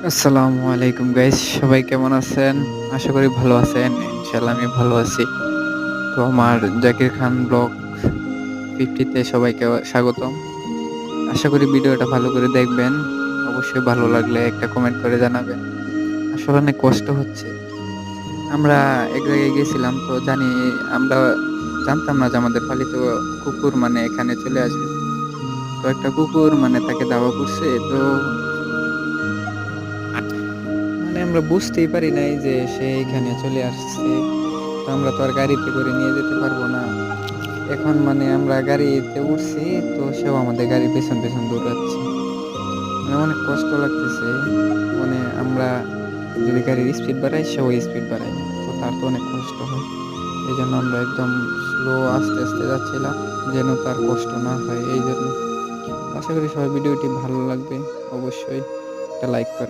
আসসালামু আলাইকুম গাইস, সবাই কেমন আছেন? আশা করি ভালো আছেন। ইনশাআল্লাহ আমি ভালো আছি। তো আমার জাকির খান ব্লগ 50 তে সবাইকে স্বাগতম। আশা করি ভিডিওটা ভালো করে দেখবেন। অবশ্যই ভালো লাগলে একটা কমেন্ট করে জানাবেন। আসলে অনেক কষ্ট হচ্ছে। আমরা এক জায়গায় গেছিলাম, তো আমরা জানতাম না যে আমাদের পালিত কুকুর মানে এখানে চলে আসবে। তো একটা কুকুর মানে তাকে ধাওয়া করছে। তো মানে আমরা বুঝতেই পারি নাই যে সে এখানে চলে আসছে। তো আমরা তো আর গাড়িতে করে নিয়ে যেতে পারবো না। এখন মানে আমরা গাড়িতে উঠছি, তো সেও আমাদের গাড়ির পেছন পেছন দৌড়াচ্ছে। মানে অনেক কষ্ট লাগতেছে। মানে আমরা যদি গাড়ির স্পিড বাড়াই, সেও স্পিড বাড়ায়। তো তার তো অনেক কষ্ট হয়। এই জন্য আমরা একদম স্লো আস্তে আস্তে যাচ্ছিলাম, যেন তার কষ্ট না হয় এই জন্য। আশা করি সবার ভিডিওটি ভালো লাগবে। অবশ্যই একটা লাইক করে